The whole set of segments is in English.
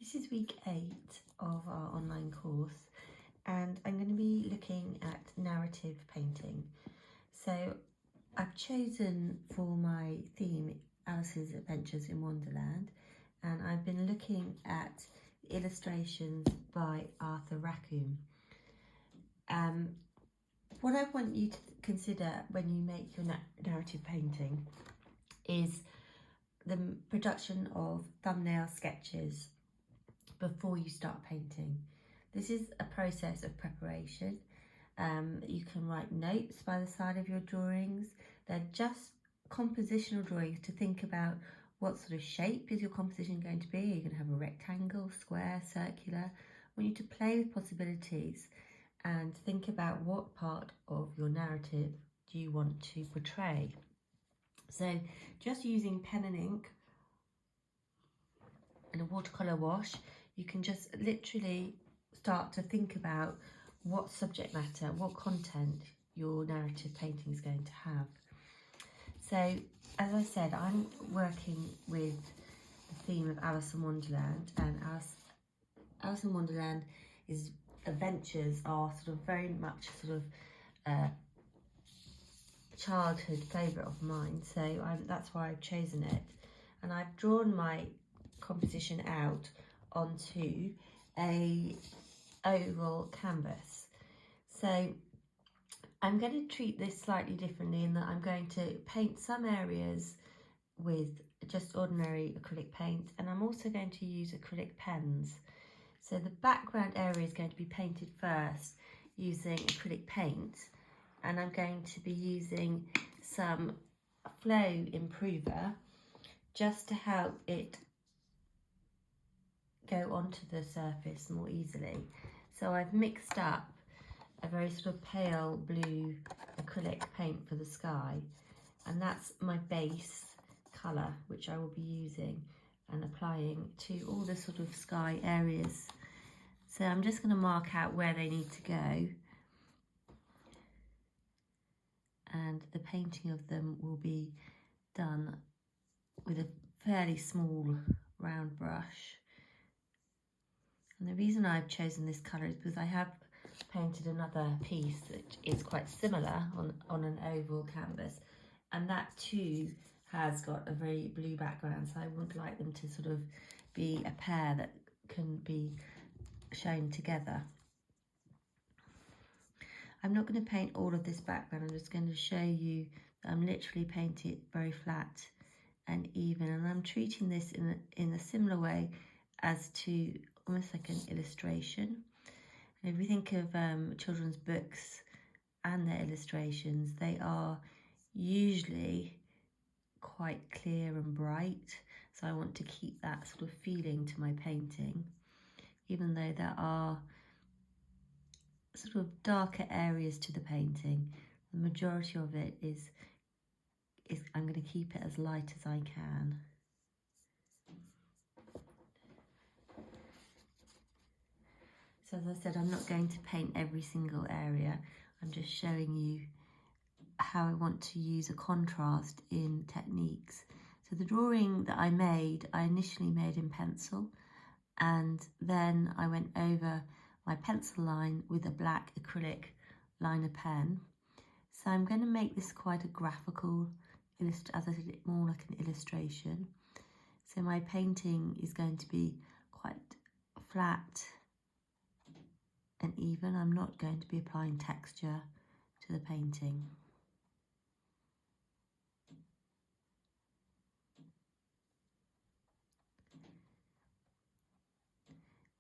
This is week 8 of our online course, and I'm going to be looking at narrative painting. So I've chosen for my theme Alice's Adventures in Wonderland, and I've been looking at illustrations by Arthur Rackham. What I want you to consider when you make your narrative painting is the production of thumbnail sketches before you start painting. This is a process of preparation. You can write notes by the side of your drawings. They're just compositional drawings to think about what sort of shape is your composition going to be. Are you going to have a rectangle, square, circular? I want you to play with possibilities and think about what part of your narrative do you want to portray. So just using pen and ink and a watercolour wash, you can just literally start to think about what subject matter, what content your narrative painting is going to have. So, as I said, I'm working with the theme of Alice in Wonderland, and Alice in Wonderland is adventures are sort of very much sort of childhood favourite of mine, so that's why I've chosen it. And I've drawn my composition out onto a oval canvas. So I'm going to treat this slightly differently in that I'm going to paint some areas with just ordinary acrylic paint, and I'm also going to use acrylic pens. So the background area is going to be painted first using acrylic paint, and I'm going to be using some flow improver just to help it go onto the surface more easily. So I've mixed up a very sort of pale blue acrylic paint for the sky, and that's my base colour which I will be using and applying to all the sort of sky areas. So I'm just going to mark out where they need to go, and the painting of them will be done with a fairly small round brush. And the reason I've chosen this colour is because I have painted another piece that is quite similar on an oval canvas, and that too has got a very blue background, so I would like them to sort of be a pair that can be shown together. I'm not going to paint all of this background, I'm just going to show you that I'm literally painting it very flat and even, and I'm treating this in a similar way as to almost like an illustration. And if we think of children's books and their illustrations, they are usually quite clear and bright, so I want to keep that sort of feeling to my painting, even though there are sort of darker areas to the painting. The majority of it is I'm going to keep it as light as I can. So as I said, I'm not going to paint every single area. I'm just showing you how I want to use a contrast in techniques. So the drawing that I initially made in pencil, and then I went over my pencil line with a black acrylic liner pen. So I'm going to make this quite a graphical, as I said, more like an illustration. So my painting is going to be quite flat and even. I'm not going to be applying texture to the painting.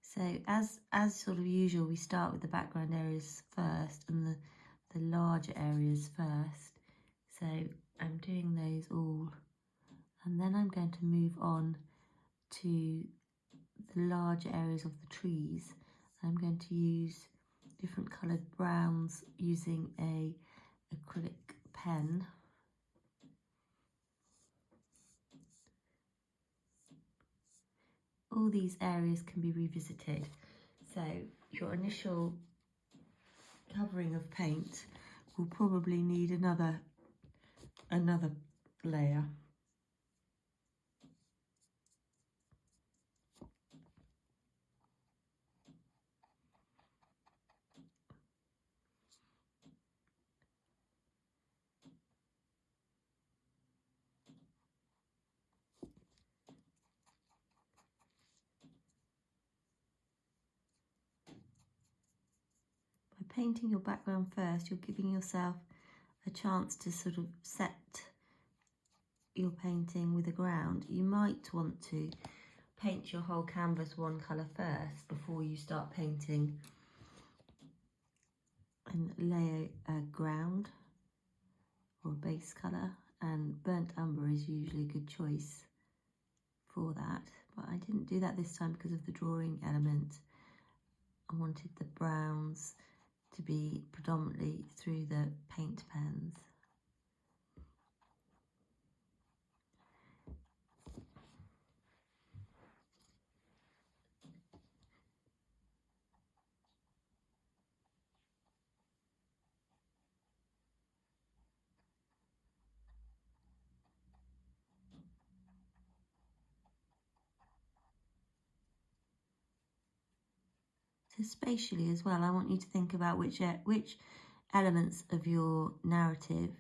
So as sort of usual, we start with the background areas first and the larger areas first. So I'm doing those all, and then I'm going to move on to the larger areas of the trees. I'm going to use different coloured browns using a acrylic pen. All these areas can be revisited. So your initial covering of paint will probably need another layer. painting your background first, you're giving yourself a chance to sort of set your painting with a ground. You might want to paint your whole canvas one colour first before you start painting and lay a ground or a base colour, and burnt umber is usually a good choice for that, but I didn't do that this time because of the drawing element. I wanted the browns to be predominantly through the paint pens. So spatially as well, I want you to think about which elements of your narrative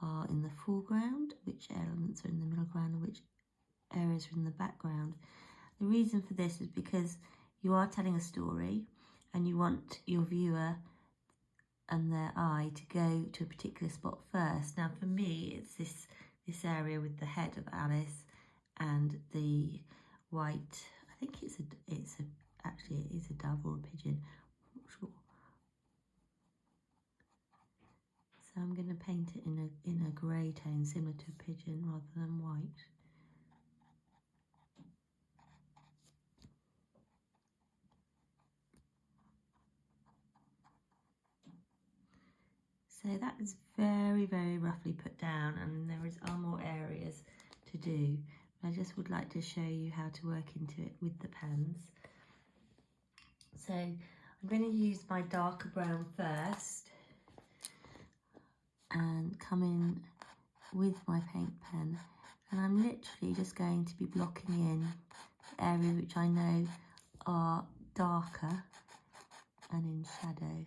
are in the foreground, which elements are in the middle ground, and which areas are in the background. The reason for this is because you are telling a story and you want your viewer and their eye to go to a particular spot first. Now for me, it's this area with the head of Alice and the white, I think actually it is a dove or a pigeon, I'm not sure. So I'm going to paint it in a grey tone similar to a pigeon rather than white. So that is very, very roughly put down, and there are more areas to do. I just would like to show you how to work into it with the pens. So I'm going to use my darker brown first and come in with my paint pen, and I'm literally just going to be blocking in areas which I know are darker and in shadow,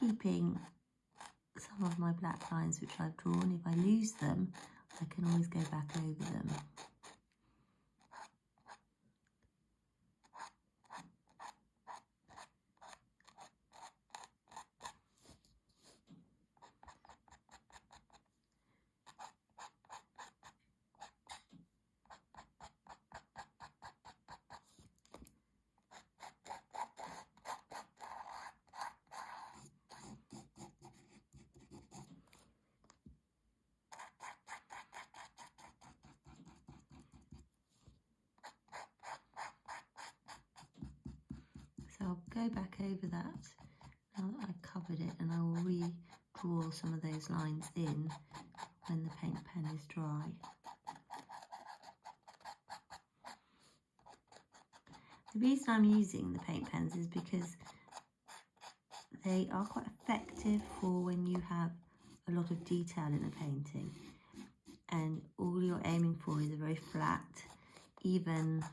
keeping some of my black lines which I've drawn. If I lose them, I can always go back over them. So I'll go back over that now that I've covered it, and I will redraw some of those lines in when the paint pen is dry. The reason I'm using the paint pens is because they are quite effective for when you have a lot of detail in a painting and all you're aiming for is a very flat, even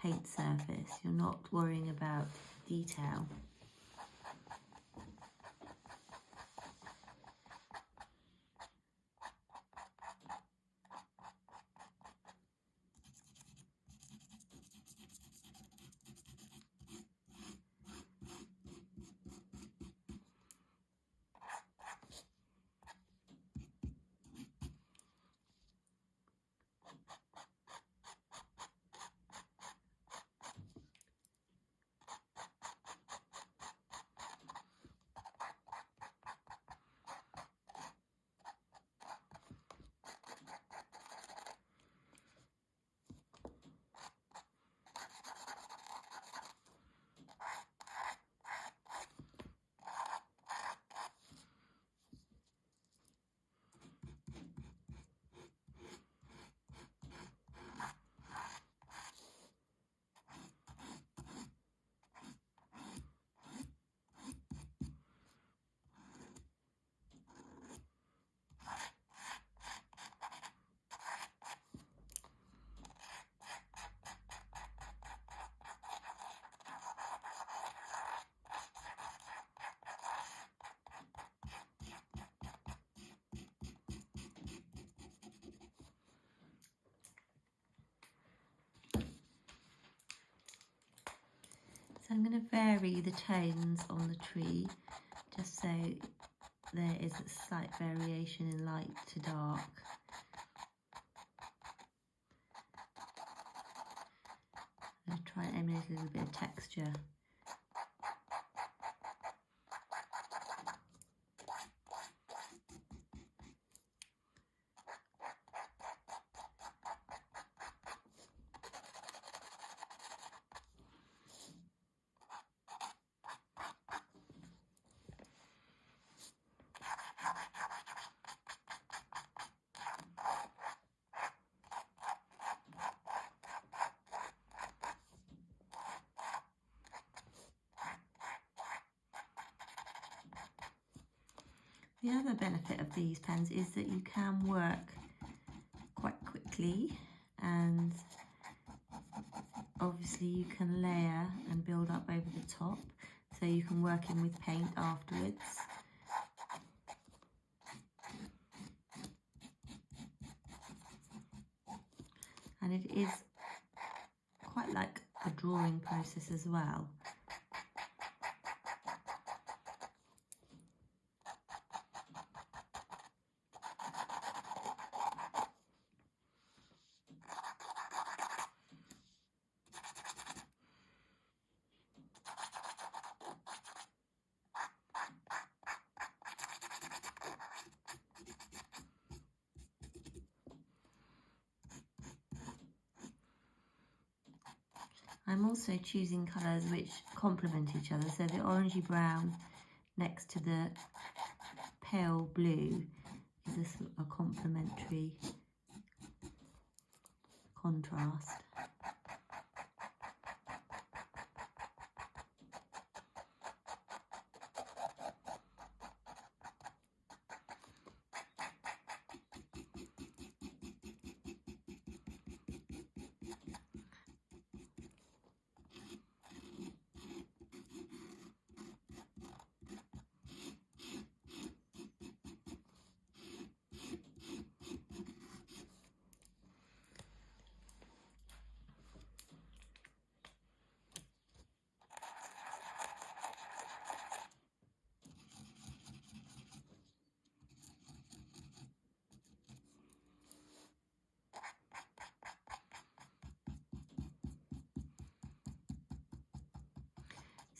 paint surface. You're not worrying about detail. So I'm going to vary the tones on the tree just so there is a slight variation in light to dark. I'm going to try and emulate a little bit of texture. The other benefit of these pens is that you can work quite quickly, and obviously you can layer and build up over the top, so you can work in with paint afterwards. And it is quite like a drawing process as well. I'm also choosing colours which complement each other, so the orangey brown next to the pale blue is a complementary contrast.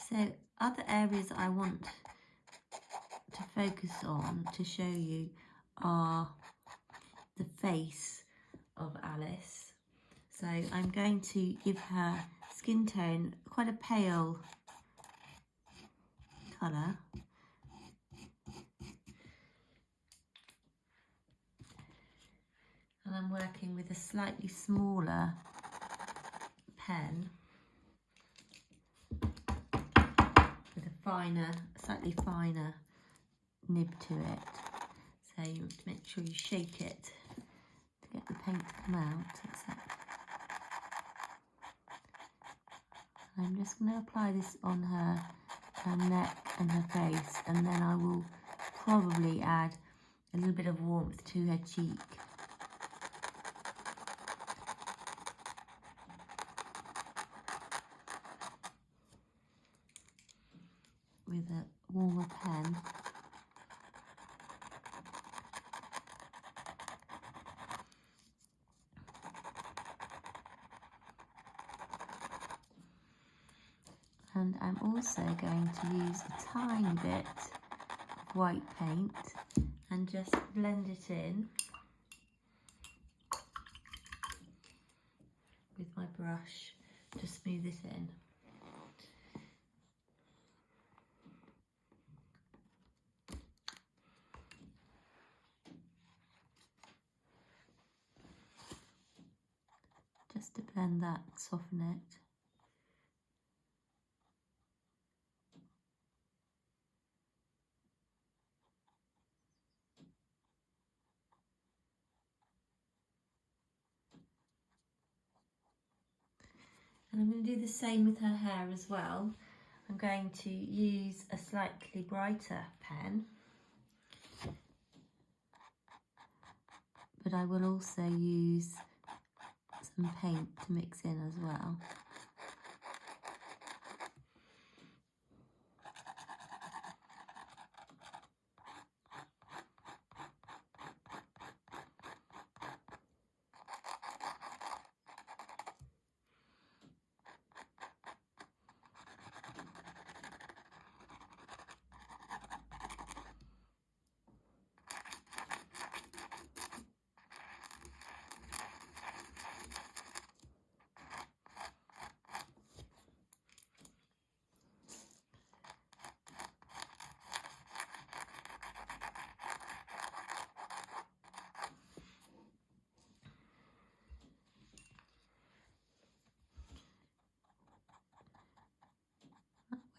So other areas I want to focus on to show you are the face of Alice. So I'm going to give her skin tone quite a pale colour. And I'm working with a slightly smaller pen with a finer, slightly finer nib to it. So you have to make sure you shake it to get the paint to come out. I'm just going to apply this on her neck and her face, and then I will probably add a little bit of warmth to her cheek. With a warmer pen. And I'm also going to use a tiny bit of white paint and just blend it in with my brush to smooth it in. Just to blend that, soften it. And I'm going to do the same with her hair as well. I'm going to use a slightly brighter pen, but I will also use some paint to mix in as well.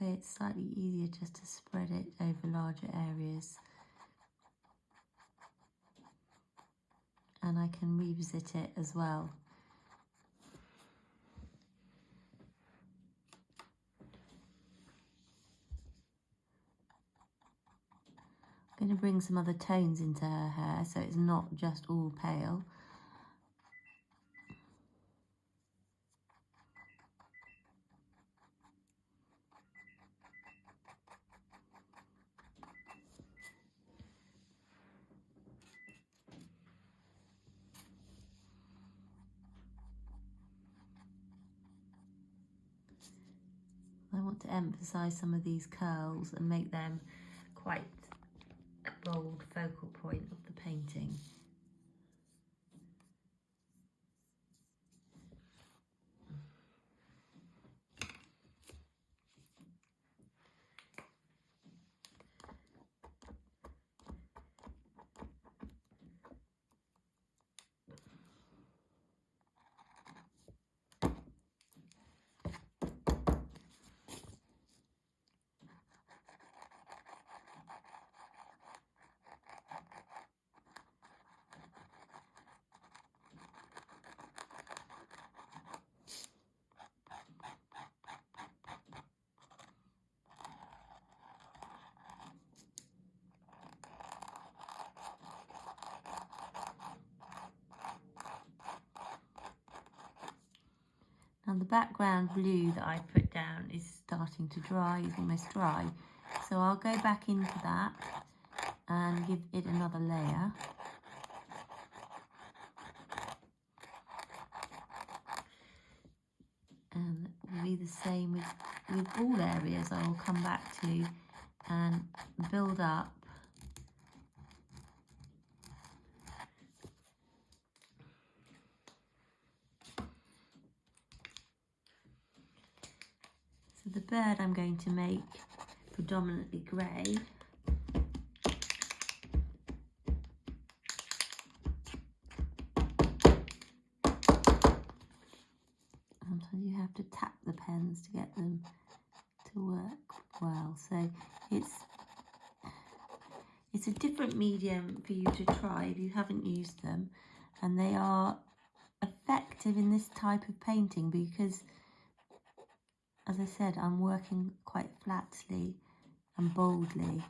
way it's slightly easier just to spread it over larger areas. And I can revisit it as well. I'm going to bring some other tones into her hair so it's not just all pale. I want to emphasise some of these curls and make them quite a bold focal point of the painting. Now the background blue that I put down is starting to dry, is almost dry. So I'll go back into that and give it another layer. And it will be the same with all areas. I will come back to and build up. So the bird I'm going to make predominantly grey. Sometimes you have to tap the pens to get them to work well. So it's a different medium for you to try if you haven't used them, and they are effective in this type of painting because, as I said, I'm working quite flatly and boldly.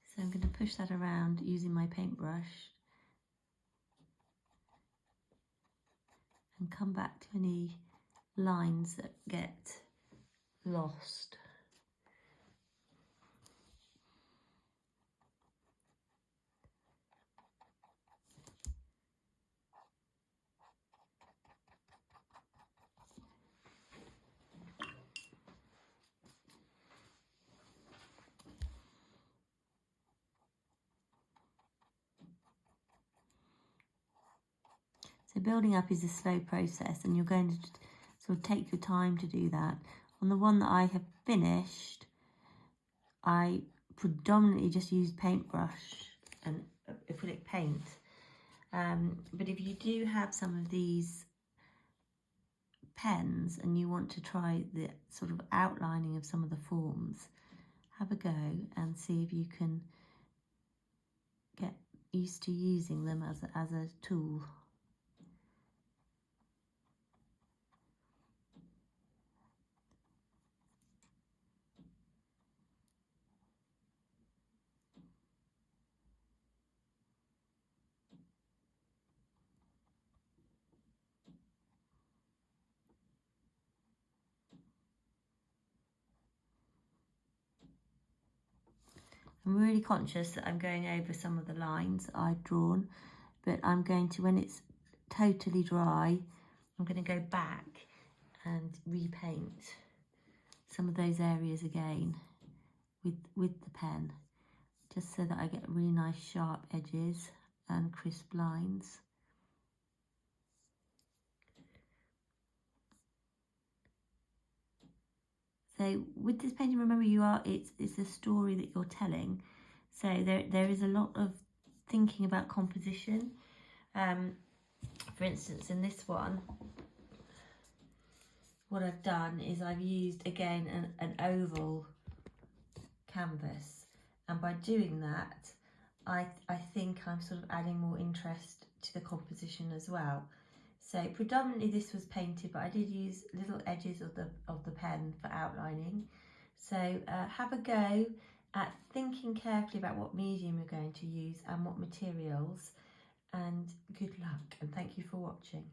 So I'm going to push that around using my paintbrush and come back to any lines that get lost. So building up is a slow process, and you're going to sort of take your time to do that. On the one that I have finished, I predominantly just used paintbrush and acrylic paint. But if you do have some of these pens and you want to try the sort of outlining of some of the forms, have a go and see if you can get used to using them as a tool. I'm really conscious that I'm going over some of the lines I've drawn, but I'm going to, when it's totally dry, I'm going to go back and repaint some of those areas again with the pen, just so that I get really nice sharp edges and crisp lines. So with this painting, remember it's a story that you're telling. So there is a lot of thinking about composition. For instance, in this one, what I've done is I've used again an oval canvas, and by doing that I think I'm sort of adding more interest to the composition as well. So predominantly this was painted, but I did use little edges of the pen for outlining. So have a go at thinking carefully about what medium you're going to use and what materials, and good luck, and thank you for watching.